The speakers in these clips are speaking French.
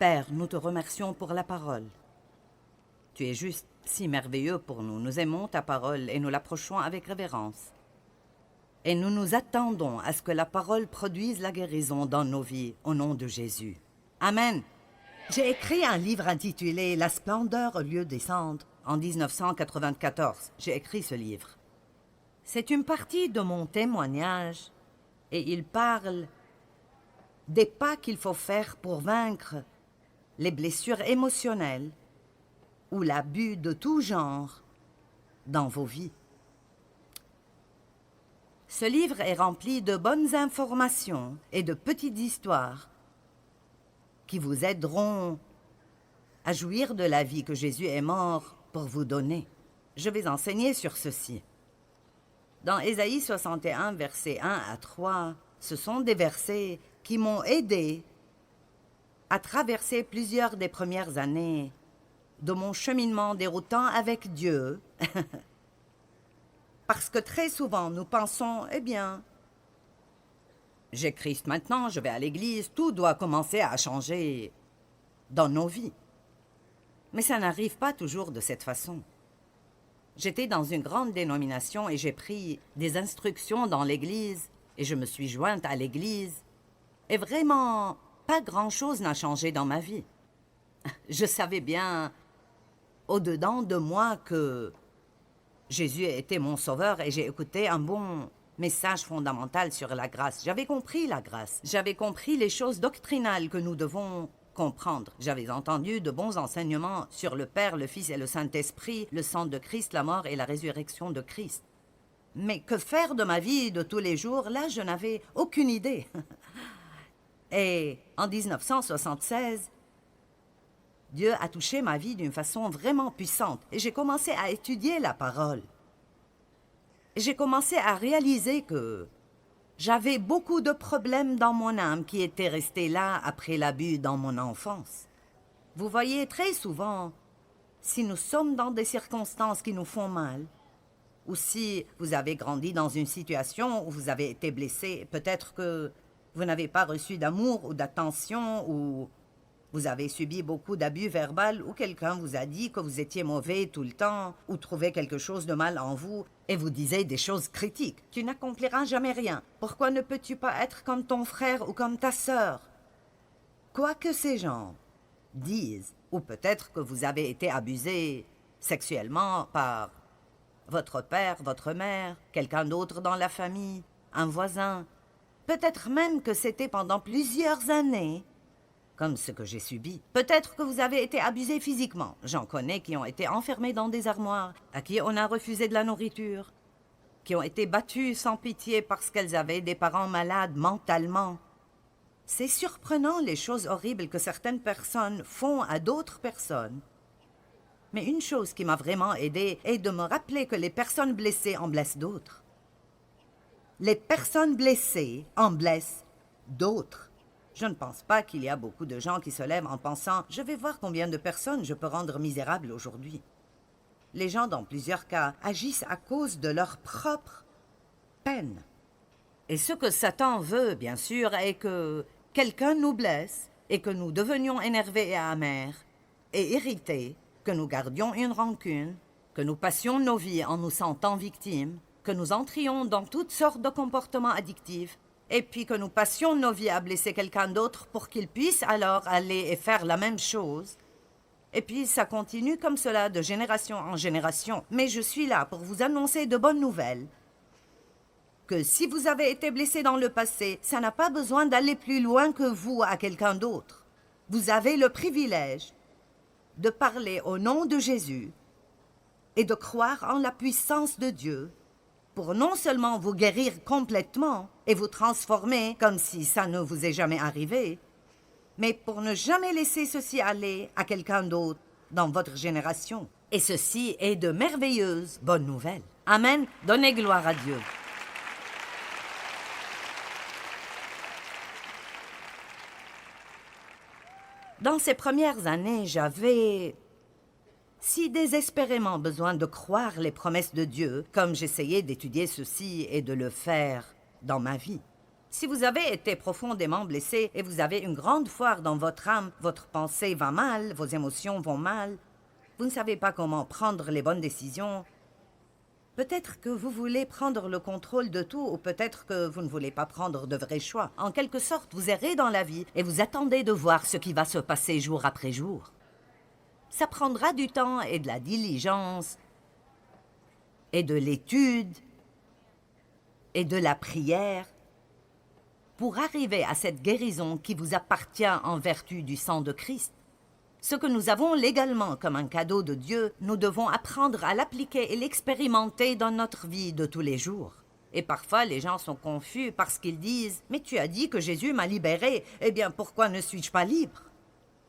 Père, nous te remercions pour la parole. Tu es juste si merveilleux pour nous. Nous aimons ta parole et nous l'approchons avec révérence. Et nous nous attendons à ce que la parole produise la guérison dans nos vies, au nom de Jésus. Amen. J'ai écrit un livre intitulé « La splendeur au lieu des cendres » en 1994. J'ai écrit ce livre. C'est une partie de mon témoignage et il parle des pas qu'il faut faire pour vaincre les blessures émotionnelles ou l'abus de tout genre dans vos vies. Ce livre est rempli de bonnes informations et de petites histoires qui vous aideront à jouir de la vie que Jésus est mort pour vous donner. Je vais enseigner sur ceci. Dans Ésaïe 61, versets 1 à 3, ce sont des versets qui m'ont aidé à traverser plusieurs des premières années de mon cheminement déroutant avec Dieu. Parce que très souvent, nous pensons, eh bien, j'ai Christ maintenant, je vais à l'église, tout doit commencer à changer dans nos vies. Mais ça n'arrive pas toujours de cette façon. J'étais dans une grande dénomination et j'ai pris des instructions dans l'église et je me suis jointe à l'église. Et vraiment, pas grand-chose n'a changé dans ma vie. Je savais bien, au-dedans de moi, que Jésus était mon sauveur et j'ai écouté un bon message fondamental sur la grâce. J'avais compris la grâce. J'avais compris les choses doctrinales que nous devons comprendre. J'avais entendu de bons enseignements sur le Père, le Fils et le Saint-Esprit, le sang de Christ, la mort et la résurrection de Christ. Mais que faire de ma vie de tous les jours, là, je n'avais aucune idée. Et en 1976, Dieu a touché ma vie d'une façon vraiment puissante. Et j'ai commencé à étudier la parole. Et j'ai commencé à réaliser que j'avais beaucoup de problèmes dans mon âme qui étaient restés là après l'abus dans mon enfance. Vous voyez, très souvent, si nous sommes dans des circonstances qui nous font mal, ou si vous avez grandi dans une situation où vous avez été blessé, peut-être que vous n'avez pas reçu d'amour ou d'attention, ou vous avez subi beaucoup d'abus verbal, ou quelqu'un vous a dit que vous étiez mauvais tout le temps, ou trouvait quelque chose de mal en vous, et vous disait des choses critiques. Tu n'accompliras jamais rien. Pourquoi ne peux-tu pas être comme ton frère ou comme ta sœur? Quoi que ces gens disent, ou peut-être que vous avez été abusé sexuellement par votre père, votre mère, quelqu'un d'autre dans la famille, un voisin. Peut-être même que c'était pendant plusieurs années, comme ce que j'ai subi. Peut-être que vous avez été abusé physiquement. J'en connais qui ont été enfermés dans des armoires, à qui on a refusé de la nourriture, qui ont été battus sans pitié parce qu'elles avaient des parents malades mentalement. C'est surprenant les choses horribles que certaines personnes font à d'autres personnes. Mais une chose qui m'a vraiment aidée est de me rappeler que les personnes blessées en blessent d'autres. Les personnes blessées en blessent d'autres. Je ne pense pas qu'il y a beaucoup de gens qui se lèvent en pensant « Je vais voir combien de personnes je peux rendre misérables aujourd'hui ». Les gens, dans plusieurs cas, agissent à cause de leur propre peine. Et ce que Satan veut, bien sûr, est que quelqu'un nous blesse et que nous devenions énervés et amers et irrités, que nous gardions une rancune, que nous passions nos vies en nous sentant victimes, que nous entrions dans toutes sortes de comportements addictifs, et puis que nous passions nos vies à blesser quelqu'un d'autre pour qu'il puisse alors aller et faire la même chose. Et puis ça continue comme cela de génération en génération. Mais je suis là pour vous annoncer de bonnes nouvelles. Que si vous avez été blessé dans le passé, ça n'a pas besoin d'aller plus loin que vous à quelqu'un d'autre. Vous avez le privilège de parler au nom de Jésus et de croire en la puissance de Dieu pour non seulement vous guérir complètement et vous transformer comme si ça ne vous est jamais arrivé, mais pour ne jamais laisser ceci aller à quelqu'un d'autre dans votre génération. Et ceci est de merveilleuses bonnes nouvelles. Amen. Donnez gloire à Dieu. Dans ces premières années, j'avais si désespérément besoin de croire les promesses de Dieu, comme j'essayais d'étudier ceci et de le faire dans ma vie. Si vous avez été profondément blessé et vous avez une grande foire dans votre âme, votre pensée va mal, vos émotions vont mal, vous ne savez pas comment prendre les bonnes décisions, peut-être que vous voulez prendre le contrôle de tout ou peut-être que vous ne voulez pas prendre de vrais choix. En quelque sorte, vous errez dans la vie et vous attendez de voir ce qui va se passer jour après jour. Ça prendra du temps et de la diligence et de l'étude et de la prière pour arriver à cette guérison qui vous appartient en vertu du sang de Christ. Ce que nous avons légalement comme un cadeau de Dieu, nous devons apprendre à l'appliquer et l'expérimenter dans notre vie de tous les jours. Et parfois, les gens sont confus parce qu'ils disent « Mais tu as dit que Jésus m'a libéré, eh bien pourquoi ne suis-je pas libre?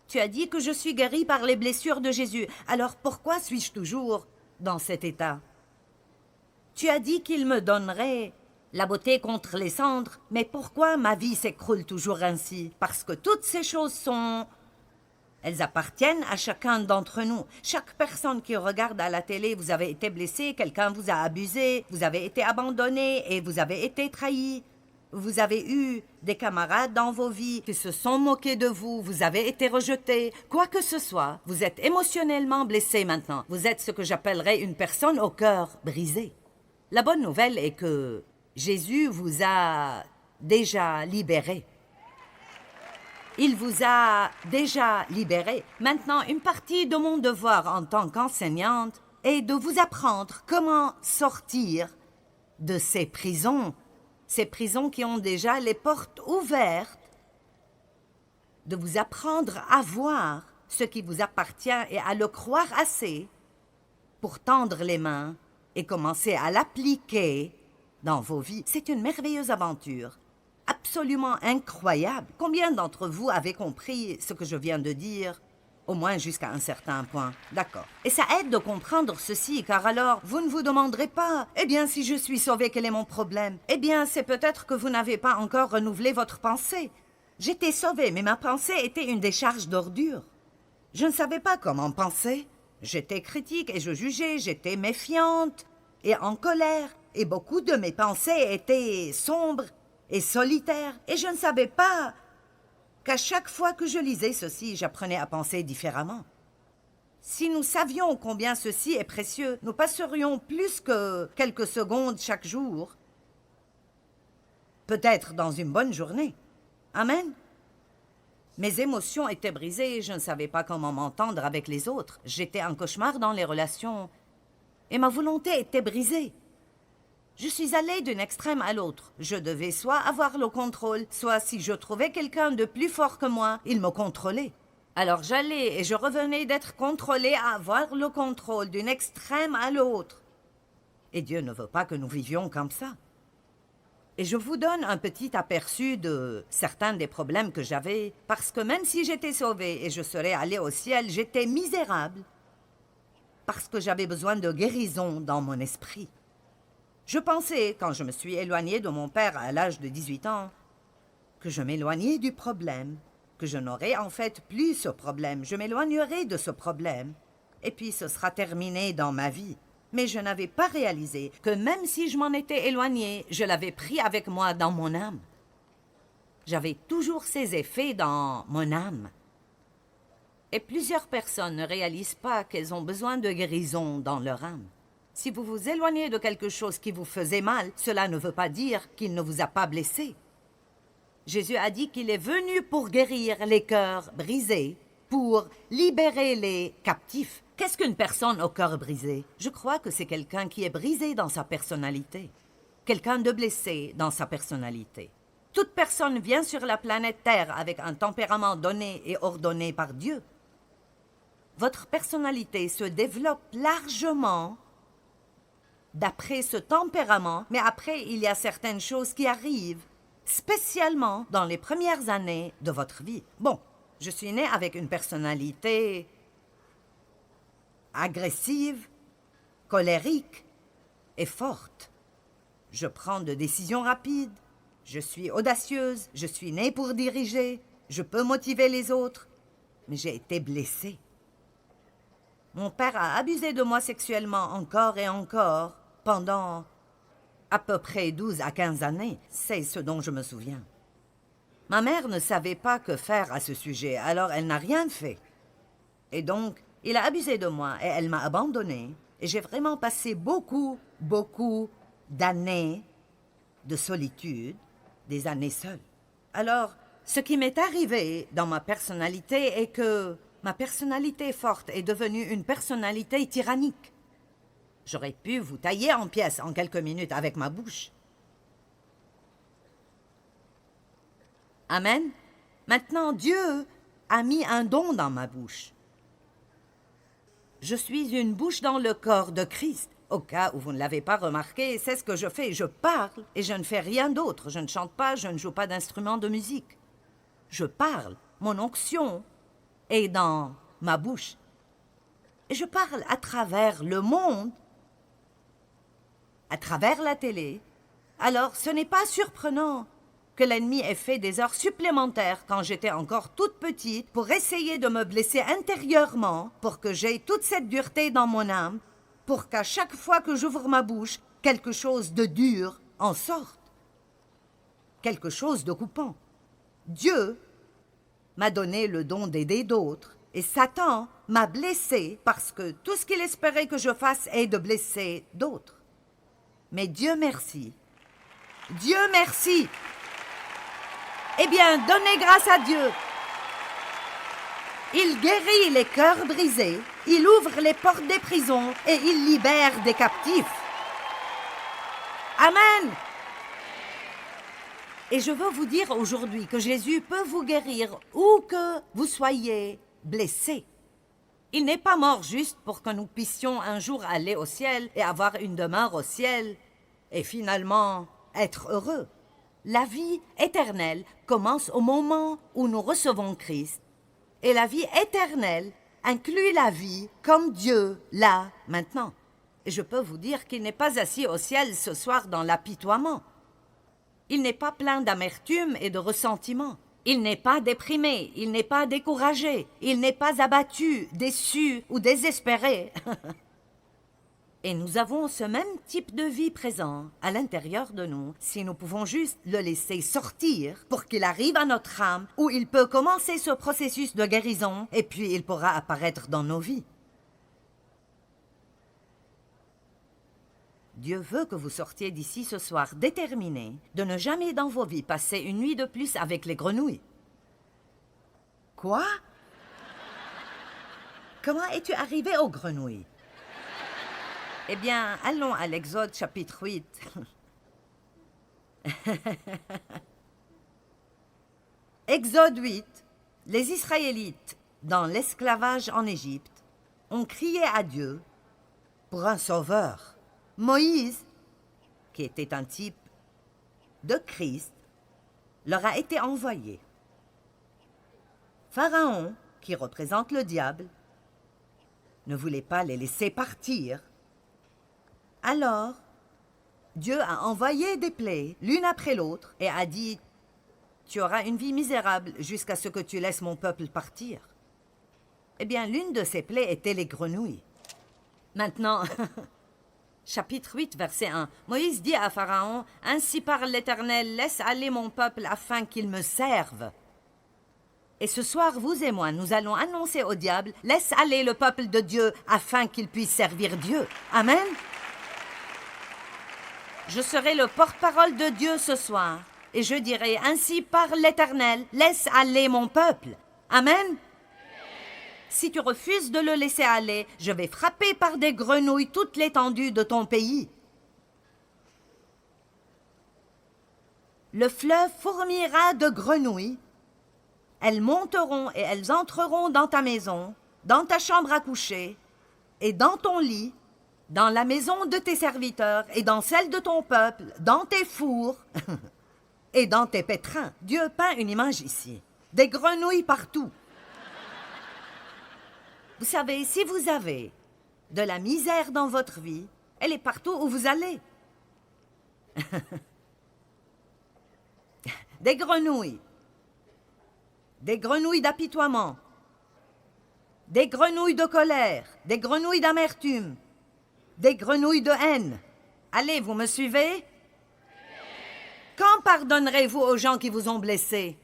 Tu as dit que je suis guéri par les blessures de Jésus, alors pourquoi suis-je toujours dans cet état? Tu as dit qu'il me donnerait la beauté contre les cendres, mais pourquoi ma vie s'écroule toujours ainsi? Parce que toutes ces choses sont... Elles appartiennent à chacun d'entre nous. Chaque personne qui regarde à la télé, vous avez été blessé, quelqu'un vous a abusé, vous avez été abandonné et vous avez été trahi. Vous avez eu des camarades dans vos vies qui se sont moqués de vous, vous avez été rejeté, quoi que ce soit. Vous êtes émotionnellement blessé maintenant. Vous êtes ce que j'appellerais une personne au cœur brisé. La bonne nouvelle est que Jésus vous a déjà libéré. Il vous a déjà libéré. Maintenant, une partie de mon devoir en tant qu'enseignante est de vous apprendre comment sortir de ces prisons qui ont déjà les portes ouvertes, de vous apprendre à voir ce qui vous appartient et à le croire assez pour tendre les mains et commencer à l'appliquer dans vos vies. C'est une merveilleuse aventure. Absolument incroyable. Combien d'entre vous avez compris ce que je viens de dire? Au moins jusqu'à un certain point. D'accord. Et ça aide de comprendre ceci, car alors, vous ne vous demanderez pas, eh bien, si je suis sauvé, quel est mon problème? Eh bien, c'est peut-être que vous n'avez pas encore renouvelé votre pensée. J'étais sauvée, mais ma pensée était une décharge d'ordures. Je ne savais pas comment penser. J'étais critique et je jugeais, j'étais méfiante et en colère. Et beaucoup de mes pensées étaient sombres et solitaire, et je ne savais pas qu'à chaque fois que je lisais ceci, j'apprenais à penser différemment. Si nous savions combien ceci est précieux, nous passerions plus que quelques secondes chaque jour, peut-être dans une bonne journée. Amen. Mes émotions étaient brisées, je ne savais pas comment m'entendre avec les autres. J'étais un cauchemar dans les relations, et ma volonté était brisée. Je suis allée d'un extrême à l'autre. Je devais soit avoir le contrôle, soit si je trouvais quelqu'un de plus fort que moi, il me contrôlait. Alors j'allais et je revenais d'être contrôlée à avoir le contrôle d'un extrême à l'autre. Et Dieu ne veut pas que nous vivions comme ça. Et je vous donne un petit aperçu de certains des problèmes que j'avais, parce que même si j'étais sauvée et je serais allée au ciel, j'étais misérable, parce que j'avais besoin de guérison dans mon esprit. Je pensais, quand je me suis éloignée de mon père à l'âge de 18 ans, que je m'éloignais du problème, que je n'aurais en fait plus ce problème, je m'éloignerai de ce problème, et puis ce sera terminé dans ma vie. Mais je n'avais pas réalisé que même si je m'en étais éloignée, je l'avais pris avec moi dans mon âme. J'avais toujours ces effets dans mon âme. Et plusieurs personnes ne réalisent pas qu'elles ont besoin de guérison dans leur âme. Si vous vous éloignez de quelque chose qui vous faisait mal, cela ne veut pas dire qu'il ne vous a pas blessé. Jésus a dit qu'il est venu pour guérir les cœurs brisés, pour libérer les captifs. Qu'est-ce qu'une personne au cœur brisé? Je crois que c'est quelqu'un qui est brisé dans sa personnalité, quelqu'un de blessé dans sa personnalité. Toute personne vient sur la planète Terre avec un tempérament donné et ordonné par Dieu. Votre personnalité se développe largement d'après ce tempérament, mais après, il y a certaines choses qui arrivent, spécialement dans les premières années de votre vie. Bon, je suis née avec une personnalité agressive, colérique et forte. Je prends de décisions rapides, je suis audacieuse, je suis née pour diriger, je peux motiver les autres, mais j'ai été blessée. Mon père a abusé de moi sexuellement encore et encore pendant À peu près 12 à 15 années, c'est ce dont je me souviens. Ma mère ne savait pas que faire à ce sujet, alors elle n'a rien fait. Et donc, il a abusé de moi et elle m'a abandonnée. Et j'ai vraiment passé beaucoup d'années de solitude, des années seules. Alors, ce qui m'est arrivé dans ma personnalité est que ma personnalité forte est devenue une personnalité tyrannique. J'aurais pu vous tailler en pièces en quelques minutes avec ma bouche. Amen. Maintenant, Dieu a mis un don dans ma bouche. Je suis une bouche dans le corps de Christ. Au cas où vous ne l'avez pas remarqué, c'est ce que je fais. Je parle et je ne fais rien d'autre. Je ne chante pas, je ne joue pas d'instrument de musique. Je parle. Mon onction est dans ma bouche. Et je parle à travers le monde, à travers la télé. Alors, ce n'est pas surprenant que l'ennemi ait fait des heures supplémentaires quand j'étais encore toute petite pour essayer de me blesser intérieurement, pour que j'aie toute cette dureté dans mon âme, pour qu'à chaque fois que j'ouvre ma bouche, quelque chose de dur en sorte. Quelque chose de coupant. Dieu m'a donné le don d'aider d'autres, et Satan m'a blessé parce que tout ce qu'il espérait que je fasse est de blesser d'autres. Mais Dieu merci. Dieu merci. Eh bien, donnez grâce à Dieu. Il guérit les cœurs brisés, il ouvre les portes des prisons et il libère des captifs. Amen. Et je veux vous dire aujourd'hui que Jésus peut vous guérir où que vous soyez blessés. Il n'est pas mort juste pour que nous puissions un jour aller au ciel et avoir une demeure au ciel et finalement être heureux. La vie éternelle commence au moment où nous recevons Christ. Et la vie éternelle inclut la vie comme Dieu l'a maintenant. Et je peux vous dire qu'il n'est pas assis au ciel ce soir dans l'apitoiement. Il n'est pas plein d'amertume et de ressentiment. Il n'est pas déprimé, il n'est pas découragé, il n'est pas abattu, déçu ou désespéré. Et nous avons ce même type de vie présent à l'intérieur de nous si nous pouvons juste le laisser sortir pour qu'il arrive à notre âme où il peut commencer ce processus de guérison et puis il pourra apparaître dans nos vies. Dieu veut que vous sortiez d'ici ce soir déterminé de ne jamais dans vos vies passer une nuit de plus avec les grenouilles. Quoi? Comment es-tu arrivé aux grenouilles? Eh bien, allons à l'Exode chapitre 8. Exode 8. Les Israélites, dans l'esclavage en Égypte, ont crié à Dieu pour un sauveur. Moïse, qui était un type de Christ, leur a été envoyé. Pharaon, qui représente le diable, ne voulait pas les laisser partir. Alors, Dieu a envoyé des plaies, l'une après l'autre, et a dit « Tu auras une vie misérable jusqu'à ce que tu laisses mon peuple partir. » Eh bien, l'une de ces plaies était les grenouilles. Maintenant, chapitre 8, verset 1, Moïse dit à Pharaon « Ainsi parle l'Éternel, laisse aller mon peuple afin qu'il me serve. » Et ce soir, vous et moi, nous allons annoncer au diable « Laisse aller le peuple de Dieu afin qu'il puisse servir Dieu. » Amen. Je serai le porte-parole de Dieu ce soir, et je dirai, ainsi parle l'Éternel, laisse aller mon peuple. Amen. Si tu refuses de le laisser aller, je vais frapper par des grenouilles toute l'étendue de ton pays. Le fleuve fourmillera de grenouilles. Elles monteront et elles entreront dans ta maison, dans ta chambre à coucher, et dans ton lit, dans la maison de tes serviteurs et dans celle de ton peuple, dans tes fours et dans tes pétrins. Dieu peint une image ici. Des grenouilles partout. Vous savez, si vous avez de la misère dans votre vie, elle est partout où vous allez. Des grenouilles. Des grenouilles d'apitoiement. Des grenouilles de colère. Des grenouilles d'amertume. Des grenouilles de haine. Allez, vous me suivez? pardonnerez-vous aux gens qui vous ont blessé?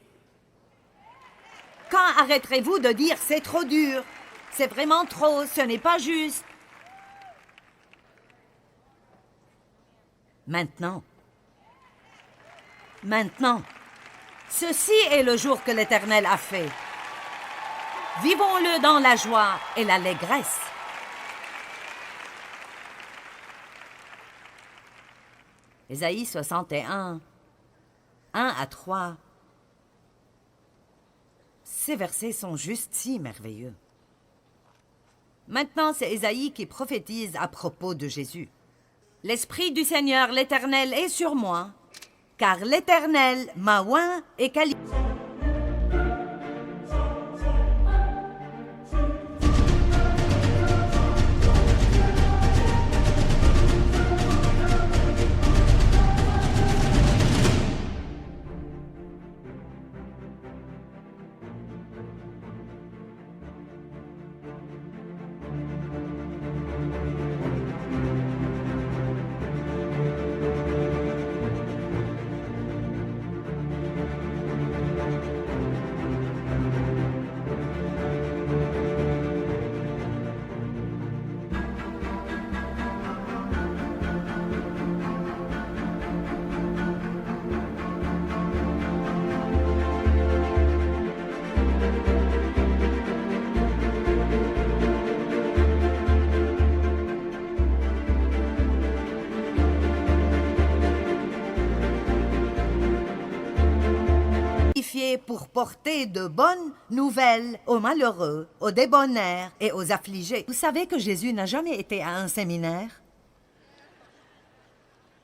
Quand arrêterez-vous de dire « c'est trop dur, c'est vraiment trop, ce n'est pas juste » Maintenant. Maintenant. Ceci est le jour que l'Éternel a fait. Vivons-le dans la joie et l'allégresse. Ésaïe 61, 1 à 3. Ces versets sont juste si merveilleux. Maintenant, c'est Ésaïe qui prophétise à propos de Jésus. « L'Esprit du Seigneur, l'Éternel, est sur moi, car l'Éternel m'a oint et qualifié. » Pour porter de bonnes nouvelles aux malheureux, aux débonnaires et aux affligés. Vous savez que Jésus n'a jamais été à un séminaire?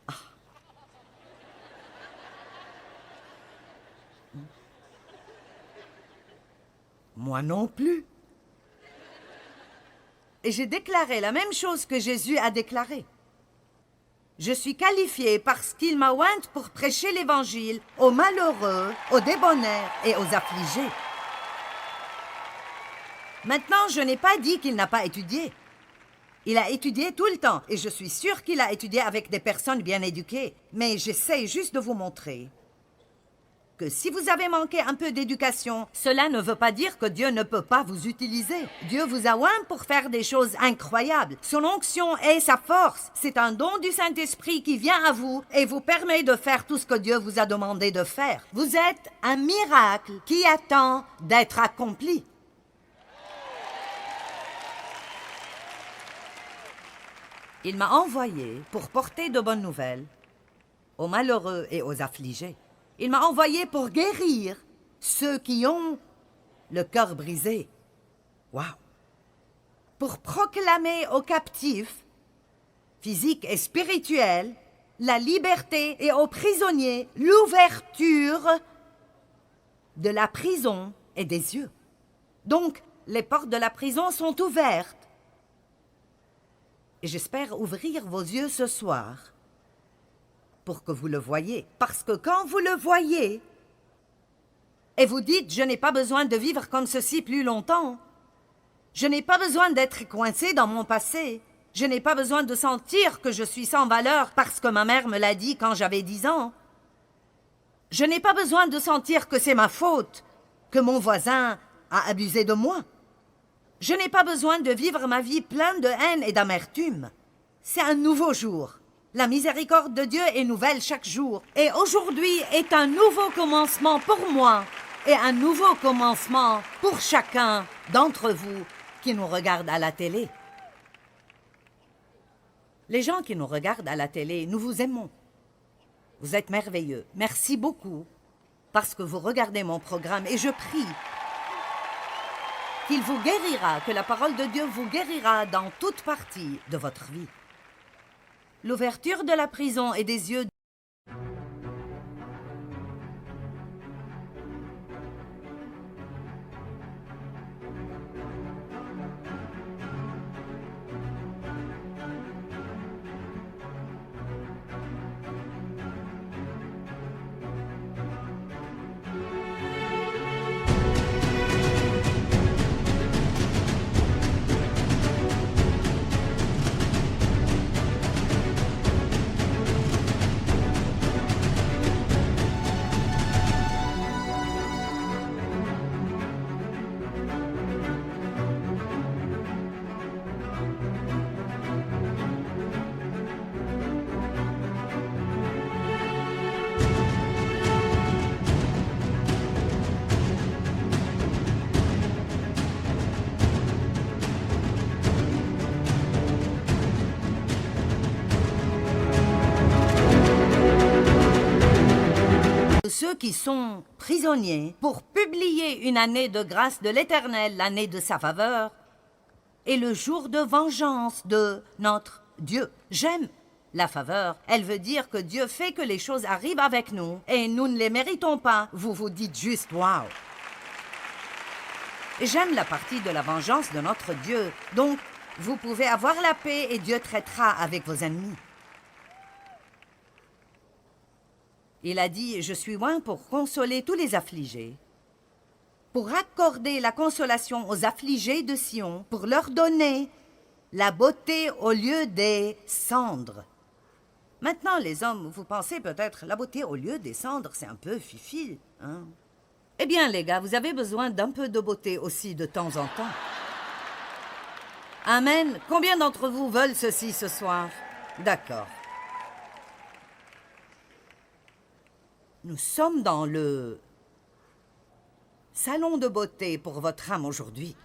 Ah. Moi non plus. Et j'ai déclaré la même chose que Jésus a déclaré. Je suis qualifiée parce qu'il m'a ointe pour prêcher l'Évangile aux malheureux, aux débonnaires et aux affligés. Maintenant, je n'ai pas dit qu'il n'a pas étudié. Il a étudié tout le temps et je suis sûre qu'il a étudié avec des personnes bien éduquées. Mais j'essaie juste de vous montrer que si vous avez manqué un peu d'éducation, cela ne veut pas dire que Dieu ne peut pas vous utiliser. Dieu vous a oint pour faire des choses incroyables. Son onction est sa force. C'est un don du Saint-Esprit qui vient à vous et vous permet de faire tout ce que Dieu vous a demandé de faire. Vous êtes un miracle qui attend d'être accompli. Il m'a envoyé pour porter de bonnes nouvelles aux malheureux et aux affligés. Il m'a envoyé pour guérir ceux qui ont le cœur brisé. Wow! Pour proclamer aux captifs, physiques et spirituels, la liberté et aux prisonniers l'ouverture de la prison et des yeux. Donc, les portes de la prison sont ouvertes. Et j'espère ouvrir vos yeux ce soir pour que vous le voyez. Parce que quand vous le voyez, et vous dites « Je n'ai pas besoin de vivre comme ceci plus longtemps. Je n'ai pas besoin d'être coincé dans mon passé. Je n'ai pas besoin de sentir que je suis sans valeur parce que ma mère me l'a dit quand j'avais 10 ans. Je n'ai pas besoin de sentir que c'est ma faute, que mon voisin a abusé de moi. Je n'ai pas besoin de vivre ma vie pleine de haine et d'amertume. C'est un nouveau jour. La miséricorde de Dieu est nouvelle chaque jour. Et aujourd'hui est un nouveau commencement pour moi et un nouveau commencement pour chacun d'entre vous qui nous regarde à la télé. Les gens qui nous regardent à la télé, nous vous aimons. Vous êtes merveilleux. Merci beaucoup parce que vous regardez mon programme et je prie qu'il vous guérira, que la parole de Dieu vous guérira dans toute partie de votre vie. L'ouverture de la prison et des yeux ceux qui sont prisonniers pour publier une année de grâce de l'Éternel, l'année de sa faveur, et le jour de vengeance de notre Dieu. J'aime la faveur. Elle veut dire que Dieu fait que les choses arrivent avec nous et nous ne les méritons pas. Vous vous dites juste « Wow ». J'aime la partie de la vengeance de notre Dieu. Donc, vous pouvez avoir la paix et Dieu traitera avec vos ennemis. Il a dit « Je suis loin pour consoler tous les affligés, pour accorder la consolation aux affligés de Sion, pour leur donner la beauté au lieu des cendres. » Maintenant, les hommes, vous pensez peut-être, la beauté au lieu des cendres, c'est un peu fifi, hein? Eh bien, les gars, vous avez besoin d'un peu de beauté aussi de temps en temps. Amen. Combien d'entre vous veulent ceci ce soir? D'accord. Nous sommes dans le salon de beauté pour votre âme aujourd'hui.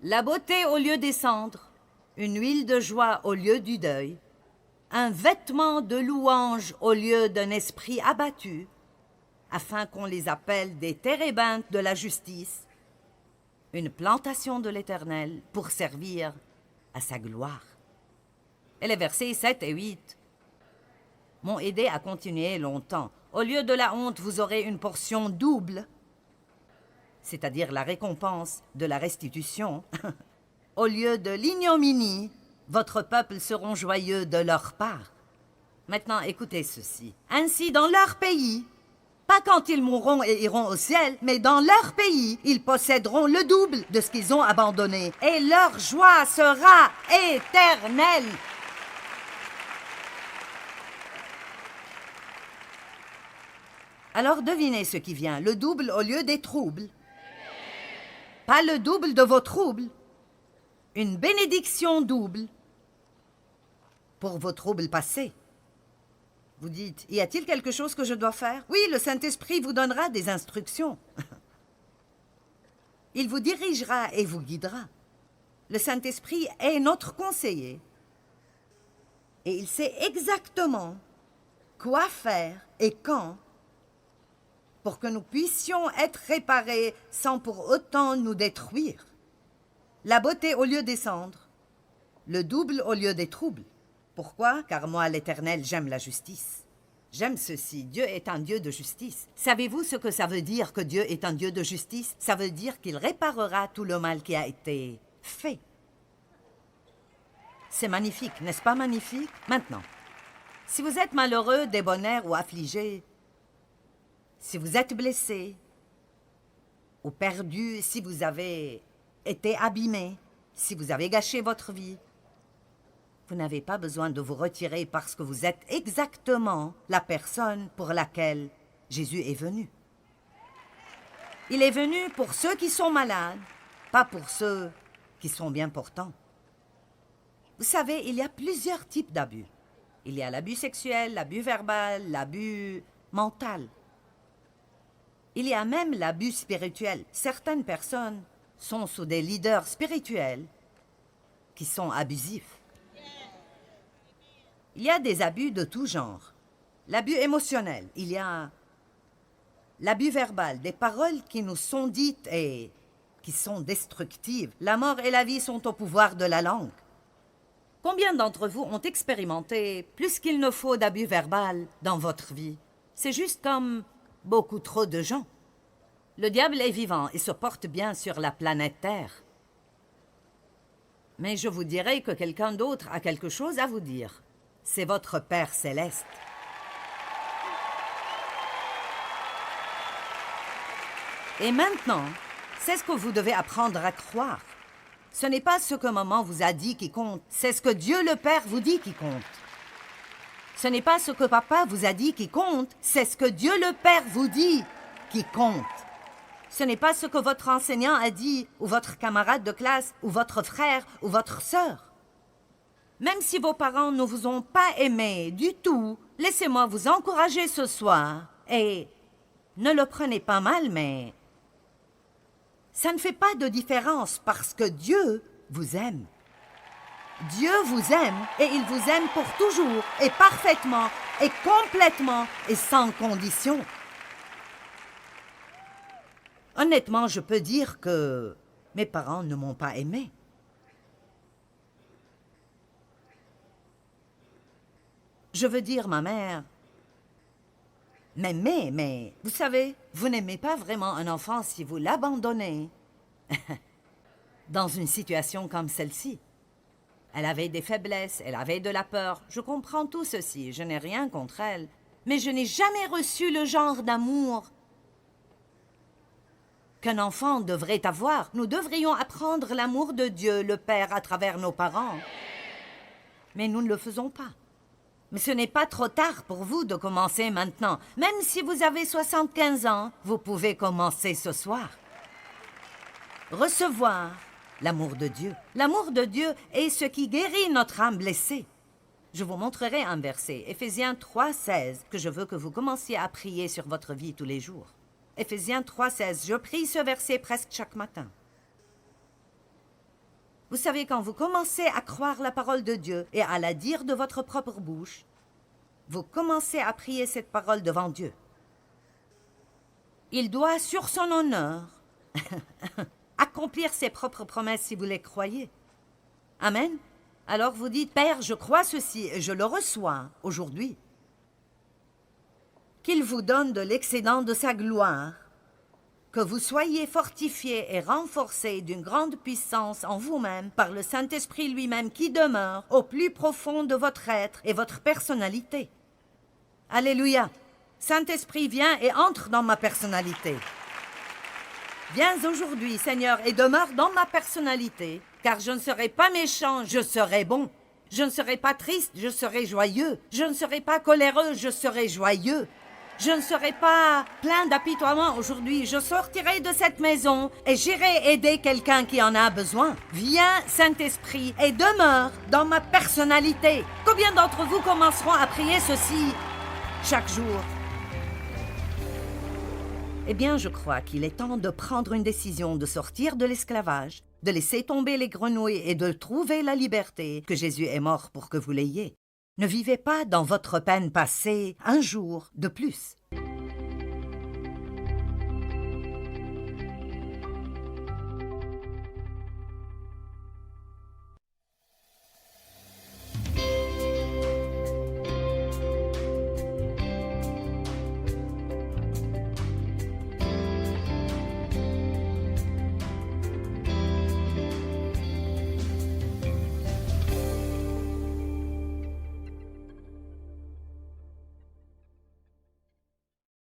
La beauté au lieu des cendres, une huile de joie au lieu du deuil, un vêtement de louange au lieu d'un esprit abattu, afin qu'on les appelle des térébintes de la justice, une plantation de l'Éternel pour servir à sa gloire. Et les versets 7 et 8 m'ont aidé à continuer longtemps. Au lieu de la honte, vous aurez une portion double, c'est-à-dire la récompense de la restitution. Au lieu de l'ignominie, votre peuple seront joyeux de leur part. Maintenant, écoutez ceci. Ainsi, dans leur pays, pas quand ils mourront et iront au ciel, mais dans leur pays, ils posséderont le double de ce qu'ils ont abandonné. Et leur joie sera éternelle. Alors devinez ce qui vient, le double au lieu des troubles. Pas le double de vos troubles. Une bénédiction double pour vos troubles passés. Vous dites, y a-t-il quelque chose que je dois faire? Oui, le Saint-Esprit vous donnera des instructions. Il vous dirigera et vous guidera. Le Saint-Esprit est notre conseiller. Et il sait exactement quoi faire et quand pour que nous puissions être réparés sans pour autant nous détruire. La beauté au lieu des cendres, le double au lieu des troubles. Pourquoi? Car moi, l'Éternel, j'aime la justice. J'aime ceci, Dieu est un Dieu de justice. Savez-vous ce que ça veut dire que Dieu est un Dieu de justice? Ça veut dire qu'il réparera tout le mal qui a été fait. C'est magnifique, n'est-ce pas magnifique? Maintenant, si vous êtes malheureux, débonnaire ou affligé, si vous êtes blessé ou perdu, si vous avez été abîmé, si vous avez gâché votre vie, vous n'avez pas besoin de vous retirer parce que vous êtes exactement la personne pour laquelle Jésus est venu. Il est venu pour ceux qui sont malades, pas pour ceux qui sont bien portants. Vous savez, il y a plusieurs types d'abus. Il y a l'abus sexuel, l'abus verbal, l'abus mental. Il y a même l'abus spirituel. Certaines personnes sont sous des leaders spirituels qui sont abusifs. Il y a des abus de tout genre. L'abus émotionnel, il y a l'abus verbal, des paroles qui nous sont dites et qui sont destructives. La mort et la vie sont au pouvoir de la langue. Combien d'entre vous ont expérimenté plus qu'il ne faut d'abus verbal dans votre vie? C'est juste comme beaucoup trop de gens. Le diable est vivant et se porte bien sur la planète Terre. Mais je vous dirai que quelqu'un d'autre a quelque chose à vous dire. C'est votre Père céleste. Et maintenant, c'est ce que vous devez apprendre à croire. Ce n'est pas ce que maman vous a dit qui compte, c'est ce que Dieu le Père vous dit qui compte. Ce n'est pas ce que papa vous a dit qui compte, c'est ce que Dieu le Père vous dit qui compte. Ce n'est pas ce que votre enseignant a dit, ou votre camarade de classe, ou votre frère, ou votre sœur. Même si vos parents ne vous ont pas aimé du tout, laissez-moi vous encourager ce soir. Et ne le prenez pas mal, mais ça ne fait pas de différence parce que Dieu vous aime. Dieu vous aime et il vous aime pour toujours et parfaitement et complètement et sans condition. Honnêtement, je peux dire que mes parents ne m'ont pas aimé. Je veux dire, ma mère m'aimait, mais vous savez, vous n'aimez pas vraiment un enfant si vous l'abandonnez dans une situation comme celle-ci. Elle avait des faiblesses, elle avait de la peur. Je comprends tout ceci, je n'ai rien contre elle. Mais je n'ai jamais reçu le genre d'amour qu'un enfant devrait avoir. Nous devrions apprendre l'amour de Dieu, le Père, à travers nos parents. Mais nous ne le faisons pas. Mais ce n'est pas trop tard pour vous de commencer maintenant. Même si vous avez 75 ans, vous pouvez commencer ce soir. Recevoir l'amour de Dieu. L'amour de Dieu est ce qui guérit notre âme blessée. Je vous montrerai un verset, Éphésiens 3,16, que je veux que vous commenciez à prier sur votre vie tous les jours. Éphésiens 3,16, je prie ce verset presque chaque matin. Vous savez, quand vous commencez à croire la parole de Dieu et à la dire de votre propre bouche, vous commencez à prier cette parole devant Dieu. Il doit, sur son honneur, accomplir ses propres promesses si vous les croyez. Amen. Alors vous dites, Père, je crois ceci et je le reçois aujourd'hui. Qu'il vous donne de l'excédent de sa gloire, que vous soyez fortifiés et renforcés d'une grande puissance en vous-même par le Saint-Esprit lui-même qui demeure au plus profond de votre être et votre personnalité. Alléluia! Saint-Esprit, viens et entre dans ma personnalité. Viens aujourd'hui, Seigneur, et demeure dans ma personnalité, car je ne serai pas méchant, je serai bon. Je ne serai pas triste, je serai joyeux. Je ne serai pas coléreux, je serai joyeux. Je ne serai pas plein d'apitoiement aujourd'hui. Je sortirai de cette maison et j'irai aider quelqu'un qui en a besoin. Viens, Saint-Esprit, et demeure dans ma personnalité. Combien d'entre vous commenceront à prier ceci chaque jour? Eh bien, je crois qu'il est temps de prendre une décision de sortir de l'esclavage, de laisser tomber les grenouilles et de trouver la liberté que Jésus est mort pour que vous l'ayez. Ne vivez pas dans votre peine passée un jour de plus.